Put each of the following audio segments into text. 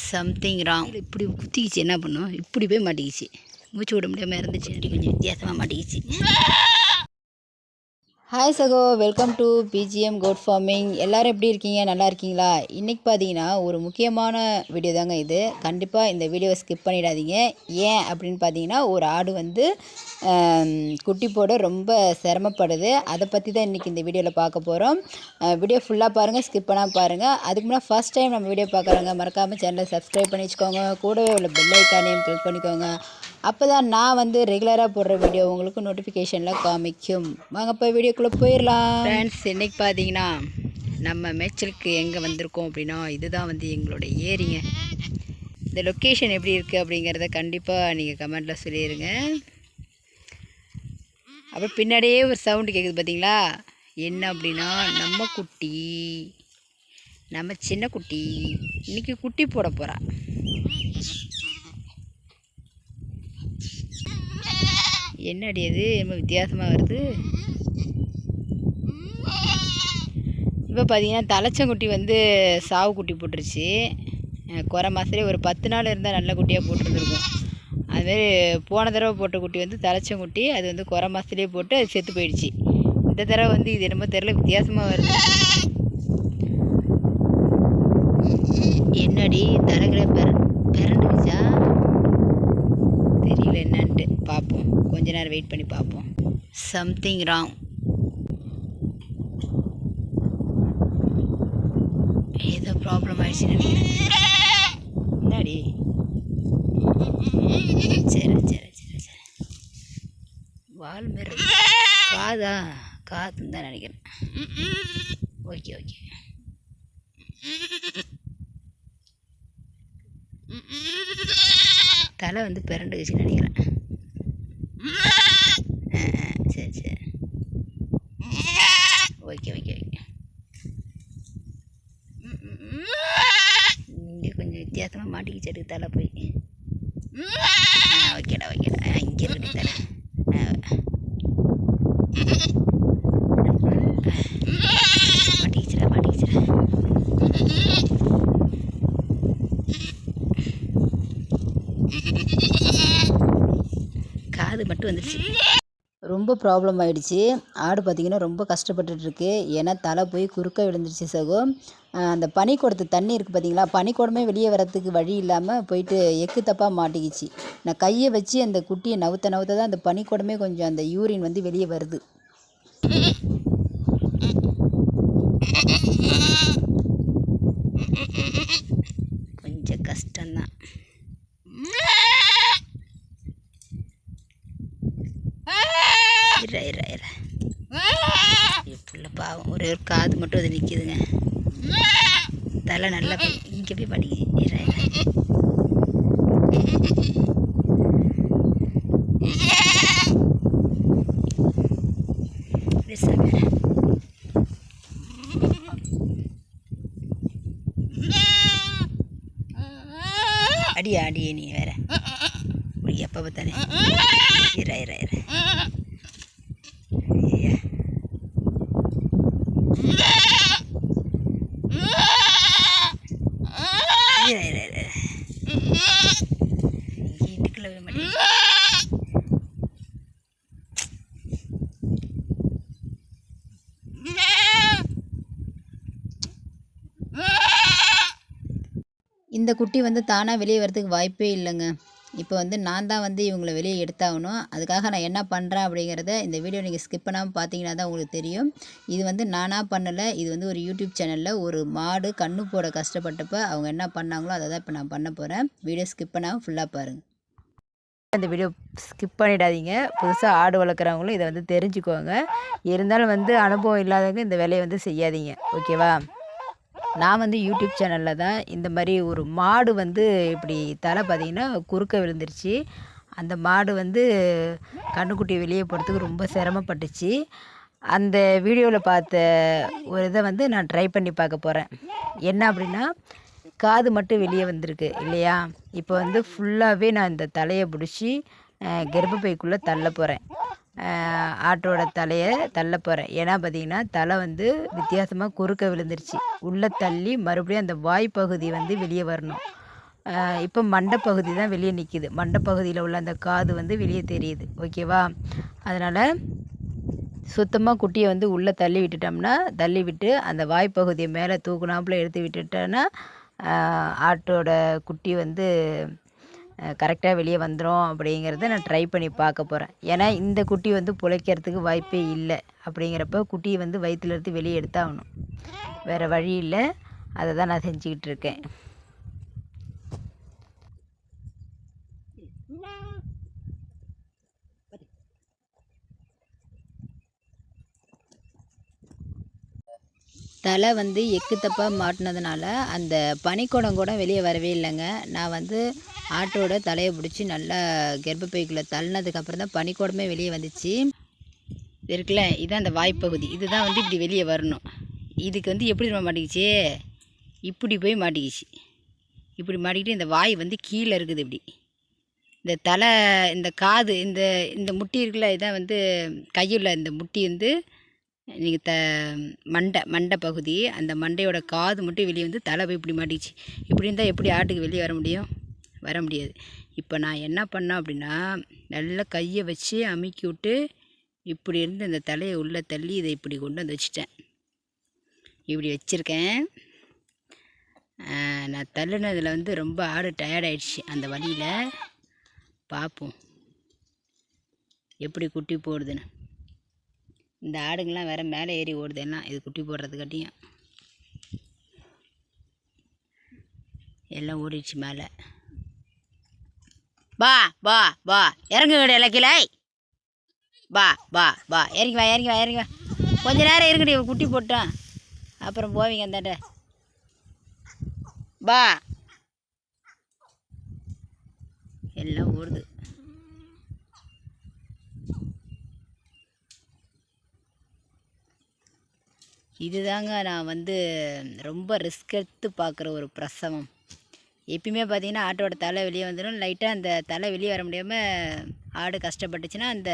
Something wrong. இப்படி குத்திக்கிச்சு, என்ன பண்ணும், இப்படி போய் மாட்டிக்கிச்சு. மூச்சு விட முடியாமல் இருந்துச்சு, கொஞ்சம் வித்தியாசமாக மாட்டிக்கிச்சு. ஹாய் சகோ, welcome to BGM code farming. எல்லோரும் எப்படி இருக்கீங்க? நல்லா இருக்கீங்களா? இன்றைக்கி பார்த்தீங்கன்னா ஒரு முக்கியமான வீடியோ தாங்க இது. கண்டிப்பாக இந்த வீடியோவை ஸ்கிப் பண்ணிடாதீங்க. ஏன் அப்படின்னு பார்த்தீங்கன்னா, ஒரு ஆடு வந்து குட்டி போட ரொம்ப சிரமப்படுது. அதை பற்றி தான் இன்றைக்கி இந்த வீடியோவில் பார்க்க போகிறோம். வீடியோ ஃபுல்லாக பாருங்கள், ஸ்கிப் பண்ணாமல் பாருங்கள். அதுக்கு முன்னாடி ஃபஸ்ட் டைம் நம்ம வீடியோ பார்க்குறோங்க, மறக்காமல் சேனலை சப்ஸ்கிரைப் பண்ணி வச்சுக்கோங்க. கூடவே உள்ள பெல் ஐக்கானையும் கிளிக் பண்ணிக்கோங்க. அப்போ தான் நான் வந்து ரெகுலராக போடுற வீடியோ உங்களுக்கு நோட்டிஃபிகேஷனில் காமிக்கும். வாங்க இப்போ வீடியோக்குள்ளே போயிடலாம். ஃப்ரெண்ட்ஸ், இன்றைக்கி பார்த்தீங்கன்னா நம்ம மேய்ச்சலுக்கு எங்கே வந்திருக்கோம் அப்படின்னா, இதுதான் வந்து எங்களோட ஏரிங்க. இந்த லொக்கேஷன் எப்படி இருக்குது அப்படிங்கிறத கண்டிப்பாக நீங்கள் கமெண்ட்டில் சொல்லிடுங்க. அப்புறம் பின்னாடியே ஒரு சவுண்டு கேட்குது பார்த்தீங்களா? என்ன அப்படின்னா, நம்ம குட்டி, நம்ம சின்ன குட்டி இன்றைக்கி குட்டி போட போகிறா. என்னடி அது ரொம்ப வித்தியாசமாக வருது. இப்போ பார்த்தீங்கன்னா தலைச்சங்குட்டி வந்து சாவு குட்டி போட்டுருச்சு. குறை மாதத்துலேயே ஒரு 10 நாள் இருந்தால் நல்ல குட்டியாக போட்டுருந்துருக்கும். அதுமாரி போன தடவை போட்ட குட்டி வந்து தலைச்சங்குட்டி, அது வந்து குறை மாதத்துலேயே போட்டு அது செத்து போயிடுச்சு. இந்த தடவை வந்து இது என்னமோ தெரியல, வித்தியாசமாக வருது. என்னடி தலைகளை பிறண்டுச்சா தெரியல, என்னன்ட்டு பார்ப்போம். கொஞ்ச நேரம் வெயிட் பண்ணி பார்ப்போம். Something wrong. ஏதோ ப்ராப்ளம் ஆயிடுச்சுன்னு நினைக்கிறேன். என்னடி? சரி சரி சரி சரி, வால் மாரி காதா, காதுன்னு தான் நினைக்கிறேன். Okay okay. தலை வந்து பிறண்டுச்சுன்னு நினைக்கிறேன். சரி சரி, ஓகே ஓகே ஓகே. இங்கே கொஞ்சம் வித்தியாசமாக மாட்டிக்கிச்சு, எடுக்கு தலை போய். ஓகேடா ஓகேடா, இங்கே இருக்கு தலை. மாட்டிக்கிச்சுடா மாட்டிக்கிச்சுடா. காது மட்டும் வந்துடுச்சு. ரொம்ப ப்ராப்ளம் ஆகிடுச்சு. ஆடு பார்த்திங்கன்னா ரொம்ப கஷ்டப்பட்டுருக்கு. ஏன்னா தலை போய் குறுக்க விழுந்துருச்சு சகோ. அந்த பனிக்கூடத்து தண்ணி இருக்குது பார்த்திங்களா, பனிக்கூடமே வெளியே வரத்துக்கு வழி இல்லாமல் போயிட்டு எக்கு தப்பாக மாட்டிக்கிச்சு. நான் கையை வச்சு அந்த குட்டியை நவுத்த தான் அந்த பனிக்கூடமே கொஞ்சம் அந்த யூரின் வந்து வெளியே வருது. கொஞ்சம் கஷ்டம்தான். புள்ள பாவம், ஒரே ஒரு காது மட்டும் அது நிற்கிதுங்க. தலை நல்லா இங்கே போய் படிக்க. அடியா அடியே, நீ வேற எப்போ பார்த்தானே. இரு இரு இரு. இந்த குட்டி வந்து தானாக வெளியே வரதுக்கு வாய்ப்பே இல்லைங்க. இப்போ வந்து நான் தான் வந்து இவங்களை வெளியே எடுத்தாகணும். அதுக்காக நான் என்ன பண்ணுறேன் அப்படிங்கிறத இந்த வீடியோ நீங்கள் ஸ்கிப் பண்ணாமல் பார்த்தீங்கன்னா தான் உங்களுக்கு தெரியும். இது வந்து நானாக பண்ணலை, இது வந்து ஒரு யூடியூப் சேனலில் ஒரு மாடு கண்ணு போட கஷ்டப்பட்டப்போ அவங்க என்ன பண்ணாங்களோ அதை தான் இப்போ நான் பண்ண போகிறேன். வீடியோ ஸ்கிப் பண்ணாமல் ஃபுல்லாக பாருங்கள். இந்த வீடியோ ஸ்கிப் பண்ணிடாதீங்க. புதுசாக ஆடு வளர்க்குறவங்களும் இதை வந்து தெரிஞ்சுக்கோங்க. இருந்தாலும் வந்து அனுபவம் இல்லாதவங்க இந்த வேலையை வந்து செய்யாதீங்க, ஓகேவா? நான் வந்து யூடியூப் சேனலில் தான் இந்த மாதிரி ஒரு மாடு வந்து இப்படி தலை பார்த்திங்கன்னா குறுக்க விழுந்துருச்சு. அந்த மாடு வந்து கன்றுக்குட்டி வெளியே போகிறதுக்கு ரொம்ப சிரமப்பட்டுச்சு. அந்த வீடியோவில் பார்த்த ஒரு இதை வந்து நான் ட்ரை பண்ணி பார்க்க போகிறேன். என்ன அப்படின்னா, காது மட்டும் வெளியே வந்திருக்கு இல்லையா? இப்போ வந்து ஃபுல்லாகவே நான் இந்த தலையை பிடிச்சி கர்ப்பப்பைக்குள்ளே தள்ள போகிறேன். ஆட்டோட தலையை தள்ள போகிறேன். ஏன்னா பார்த்திங்கன்னா தலை வந்து வித்தியாசமாக குறுக்க விழுந்துருச்சு. உள்ளே தள்ளி மறுபடியும் அந்த வாய்ப்பகுதி வந்து வெளியே வரணும். இப்போ மண்டைப்பகுதி தான் வெளியே நிற்கிது. மண்டைப்பகுதியில் உள்ள அந்த காது வந்து வெளியே தெரியுது. ஓகேவா? அதனால் சுத்தமாக குட்டியை வந்து உள்ளே தள்ளி விட்டுட்டோம்னா, தள்ளி விட்டு அந்த வாய்ப்பகுதியை மேலே தூக்குனாப்புல எடுத்து விட்டுட்டோன்னா ஆட்டோட குட்டி வந்து கரெக்டாக வெளியே வந்துடும் அப்படிங்கிறத நான் ட்ரை பண்ணி பார்க்க போகிறேன். ஏன்னா இந்த குட்டி வந்து பிழைக்கிறதுக்கு வாய்ப்பே இல்லை. அப்படிங்கிறப்ப குட்டியை வந்து வயிற்றுல இருந்து வெளியே எடுத்தாகணும். வேறு வழி இல்லை. அதை தான் நான் செஞ்சுக்கிட்டு இருக்கேன். தலை வந்து எக்கு தப்பாக மாட்டினதுனால அந்த பனிக்குடம் கூட வெளியே வரவே இல்லைங்க. நான் வந்து ஆட்டோட தலையை பிடிச்சி நல்லா கர்ப்பப்பைக்குள்ளே தள்ளினதுக்கப்புறம் தான் பனிக்குடமே வெளியே வந்துச்சு. இருக்குல்ல, இதுதான் அந்த வாய்ப்பகுதி. இதுதான் வந்து இப்படி வெளியே வரணும். இதுக்கு வந்து எப்படி நம்ம மாட்டிக்கிச்சு, இப்படி போய் மாட்டிக்கிச்சு. இப்படி மாட்டிக்கிட்டு இந்த வாய் வந்து கீழே இருக்குது. இப்படி இந்த தலை, இந்த காது, இந்த இந்த முட்டி இருக்குல்ல, இதான் வந்து கையில் இந்த முட்டி வந்து நீங்கள் மண்டை பகுதி, அந்த மண்டையோட காது மட்டும் வெளியே வந்து தலை போய் இப்படி மாட்டிச்சு. இப்படி இருந்தால் எப்படி ஆட்டுக்கு வெளியே வர முடியும்? வர முடியாது. இப்போ நான் என்ன பண்ணேன் அப்படின்னா, நல்லா கையை வச்சு அமுக்கி விட்டு இப்படி இருந்து அந்த தலையை உள்ளே தள்ளி இதை இப்படி கொண்டு வந்து வச்சுட்டேன். இப்படி வச்சுருக்கேன். நான் தள்ளுனதில் வந்து ரொம்ப ஆடு டயர்டாயிடுச்சு. அந்த வழியில் பார்ப்போம் எப்படி குட்டி போடுதுன்னு. இந்த ஆடுங்கள்லாம் வேறு மேலே ஏறி ஓடுது எல்லாம், இது குட்டி போடுறதுக்காட்டியும் எல்லாம் ஓடிடுச்சு மேலே. பா பா பா இறங்கு கிடையாது கிளை. பா பா பா இறங்கி வா, இறங்கி வா, இறங்கி வா. கொஞ்ச நேரம் இருக்குடி, குட்டி போட்டோம், அப்புறம் போவீங்க அந்தாண்ட. பா எல்லாம் ஓடுது. இதுதாங்க நான் வந்து ரொம்ப ரிஸ்க் எடுத்து பார்க்குற ஒரு பிரசவம். எப்பயுமே பார்த்தீங்கன்னா ஆட்டோட தலை வெளியே வந்துடும். லைட்டாக அந்த தலை வெளியே வர முடியாமல் ஆடு கஷ்டப்பட்டுச்சுன்னா அந்த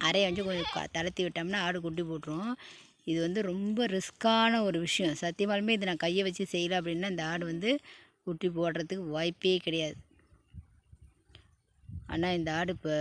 அறையை வந்து கொஞ்சம் தளர்த்தி விட்டோம்னா ஆடு குட்டி போட்டுரும். இது வந்து ரொம்ப ரிஸ்க்கான ஒரு விஷயம். சத்தியமாலுமே இது நான் கையை வச்சு செய்யலை அப்படின்னா இந்த ஆடு வந்து குட்டி போடுறதுக்கு வாய்ப்பே கிடையாது. ஆனால் இந்த ஆடு இப்போ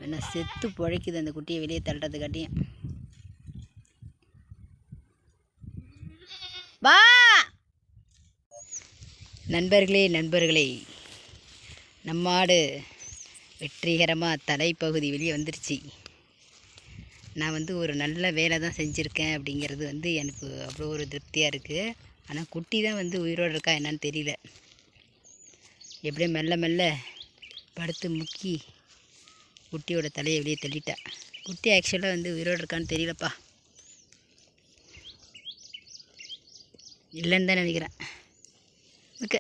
என்ன செத்து பிழைக்குது அந்த குட்டியை வெளியே தள்ளுறதுக்காட்டியும். வா நண்பர்களே, நம்ம ஆடு வெற்றிகரமாக தலைப்பகுதி வெளியே வந்துருச்சு. நான் வந்து ஒரு நல்ல வேலை தான் செஞ்சுருக்கேன் அப்படிங்கிறது வந்து எனக்கு அவ்வளோ ஒரு திருப்தியாக இருக்குது. ஆனால் குட்டி தான் வந்து உயிரோடு இருக்கா என்னான்னு தெரியல. எப்படியும் மெல்ல மெல்ல படுத்து முக்கி குட்டியோட தலையை வெளியே தள்ளிட்டா. குட்டி ஆக்சுவலாக வந்து உயிரோடு இருக்கான்னு தெரியலப்பா. இல்லைன்னு தான் நினைக்கிறேன். ஓகே,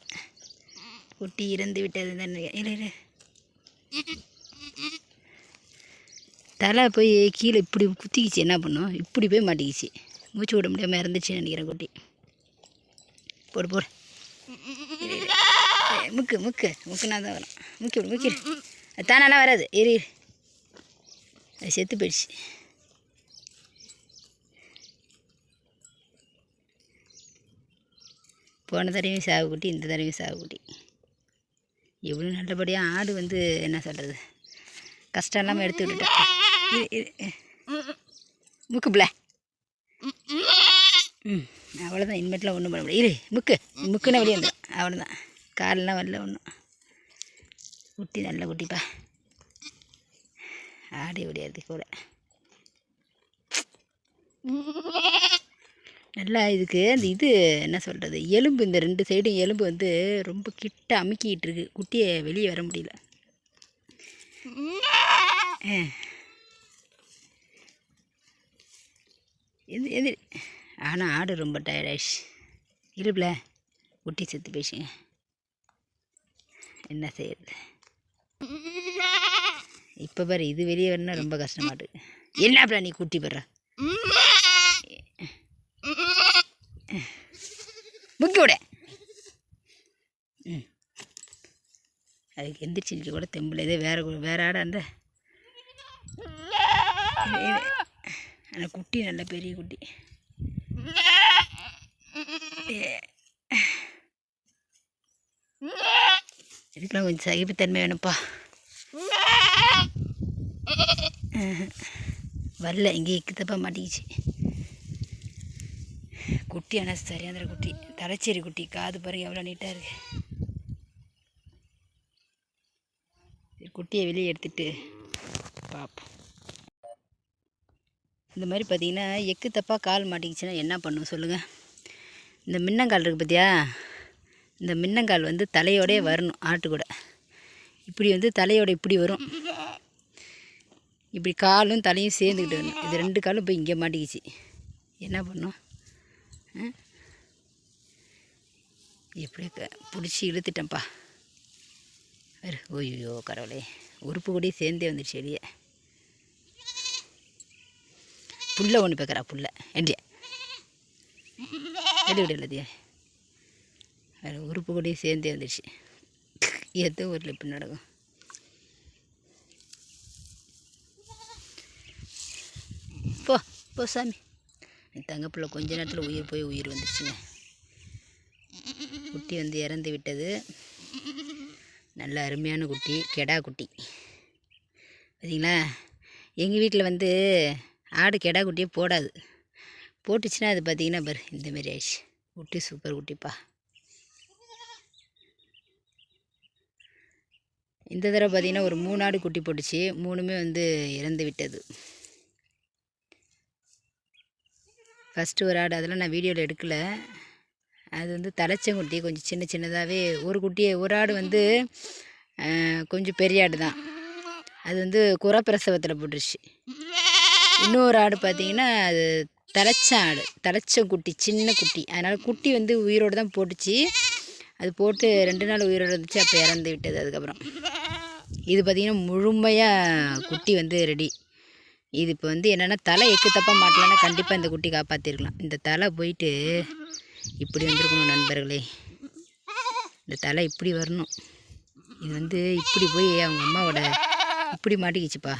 குட்டி இறந்து விட்டது தான் நினைக்கிறேன். இல்லை தலை போய் கீழே இப்படி குத்திக்கிச்சு. என்ன பண்ணும், இப்படி போய் மாட்டிக்கிச்சு. மூச்சு விட முடியாமல் இறந்துச்சுன்னு நினைக்கிறேன் குட்டி. போடு போடு, முக்குனா தான் வரும். முக்கிடு அது தானெல்லாம் வராது. அது செத்து போயிடுச்சு. போன தடவையும் சாவு குட்டி, இந்த தடவையும் சாவு குட்டி. எவ்வளோ நல்லபடியாக ஆடு வந்து என்ன சொல்கிறது, கஷ்டம் இல்லாமல் எடுத்து விட்டுட்டேன். முக்குப்பில்ல. அவ்வளோதான், இனிமேட்டுலாம் ஒன்றும் பண்ண முடியாது. முக்குன்னா வெளியே வந்துடும். அவ்வளோதான், காலெலாம் வரல ஒன்றும். குட்டி நல்ல குட்டிப்பா, ஆடி ஓடியாது கூட. நல்லா இதுக்கு அந்த இது என்ன சொல்கிறது, எலும்பு, இந்த 2 சைடும் எலும்பு வந்து ரொம்ப கிட்ட அமுக்கிட்டு இருக்கு. குட்டியை வெளியே வர முடியல. எது ஆனால் ஆடு ரொம்ப டயர்டாயிடுச்சு. இருப்பில் குட்டி செத்து போயிடுச்சுங்க. என்ன செய்யுது இப்போ பாரு, இது வெளியே வரணும்னா ரொம்ப கஷ்டமாட்டு. என்னப்பா நீ குட்டி போடுற, முக்கி விட. அதுக்கு எந்திரிச்சு கூட தெம்பில். இதே வேறு ஆடா அந்த ஆனால் குட்டி நல்ல பெரிய குட்டி. இதுக்கெல்லாம் கொஞ்சம் சகிப்புத்தன்மை வேணும்ப்பா. வரல இங்கே இக்குத்தப்பா மாட்டிக்கிச்சு. குட்டி ஆனால் சரியாந்திர குட்டி, தலைச்சேரி குட்டி. காது பாருங்க எவ்வளோ நீட்டாக இருக்கு. குட்டியை வெளியே எடுத்துட்டு பார்ப்போம். இந்த மாதிரி பார்த்தீங்கன்னா எக்கு தப்பாக கால் மாட்டிக்கிச்சுன்னா என்ன பண்ணும் சொல்லுங்கள். இந்த மின்னங்கால் இருக்குது பார்த்தியா, இந்த மின்னங்கால் வந்து தலையோடே வரணும். ஆட்டு கூட இப்படி வந்து தலையோட இப்படி வரும். இப்படி காலும் தலையும் சேர்ந்துக்கிட்டு வரணும். இது 2 காலும் போய் இங்கே மாட்டிக்கிச்சு. என்ன பண்ணும்? எப்படி பிடிச்சி இழுத்துட்டேன்ப்பா. ஓய்யோ கடவுளே, உறுப்பு கூடி சேர்ந்தே வந்துடுச்சு வெளியே. புல்லை ஒன்று பார்க்குறா. புல்லை ஏண்டியா வெளிவிட இல்லதியா, வேறு உறுப்பு கூடி சேர்ந்தே வந்துடுச்சு. எதோ ஒரு இப்படி நடக்கும். போ போ சாமி. தங்க பிள்ளை கொஞ்ச நேரத்தில் உயிர் போய் உயிர் வந்துடுச்சுங்க. குட்டி வந்து இறந்து விட்டது. நல்ல அருமையான குட்டி, கெடா குட்டி. பார்த்தீங்களா, எங்கள் வீட்டில் வந்து ஆடு கெடா குட்டியே போடாது. போட்டுச்சுன்னா அது பார்த்திங்கன்னா பாரு இந்தமாரி ஆயிடுச்சு. குட்டி சூப்பர் குட்டிப்பா. இந்த தடவை பார்த்திங்கன்னா ஒரு 3 ஆடு குட்டி போட்டுச்சு. 3மே வந்து இறந்து விட்டது. ஃபஸ்ட்டு ஒரு ஆடு, அதெல்லாம் நான் வீடியோவில் எடுக்கலை. அது வந்து தலைச்சங்குட்டி, கொஞ்சம் சின்ன சின்னதாகவே. ஒரு ஆடு வந்து கொஞ்சம் பெரிய ஆடு தான். அது வந்து குறப்பிரசவத்தில் போட்டுருச்சு. இன்னொரு ஆடு பார்த்திங்கன்னா அது தலைச்சங்குட்டி, சின்ன குட்டி. அதனால் குட்டி வந்து உயிரோடு தான் போட்டுச்சு. அது போட்டு 2 நாள் உயிரோடு இருந்துச்சு. அப்போ இறந்து விட்டது. அதுக்கப்புறம் இது பார்த்திங்கன்னா முழுமையாக குட்டி வந்து ரெடி. இது இப்போ வந்து என்னென்னா தலை எக்கு தப்பாக மாட்டலன்னா கண்டிப்பாக இந்த குட்டி காப்பாற்றிருக்கலாம். இந்த தலை போயிட்டு இப்படி வந்திருக்கணும் நண்பர்களே. இந்த தலை இப்படி வரணும். இது வந்து இப்படி போய் அவங்க அம்மாவோட இப்படி மாட்டிக்கிச்சுப்பா.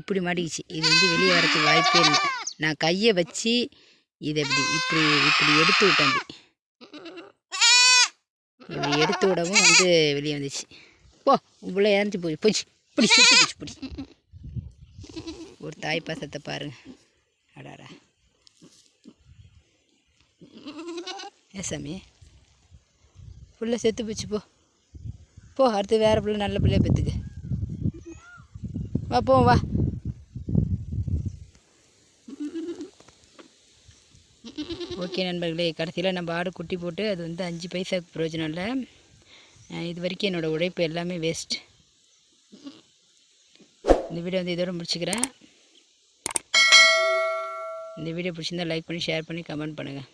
இப்படி மாட்டிக்கிச்சு. இது வந்து வெளியே வரதுக்கு வாய்ப்பே இல்லை. நான் கையை வச்சு இதை இப்படி இப்படி எடுத்து விட்டேன். இப்படி எடுத்து விடவும் வந்து வெளியே வந்துச்சு. போ இவ்வளோ இறஞ்சி போச்சு. இப்படி சுற்றி போச்சு. இப்படி ஒரு தாய் பாசத்தை பாருங்க. அடாடா சாமி, புள்ள செத்து போச்சு. போ அடுத்து வேறு பிள்ளை நல்ல பிள்ளைய பெற்றுக்கு. வா போவோம் வா. ஓகே நண்பர்களே, கடைசியில் நம்ம ஆடு குட்டி போட்டு அது வந்து 5 பைசாவுக்கு பிரயோஜனம் இல்லை. இது வரைக்கும் என்னோடய உழைப்பு எல்லாமே வேஸ்ட். இந்த வீடியோ வந்து இதோட முடிச்சுக்கிறேன். இந்த வீடியோ பிடிச்சிருந்தால் லைக் பண்ணி, ஷேர் பண்ணி, கமெண்ட் பண்ணுங்கள்.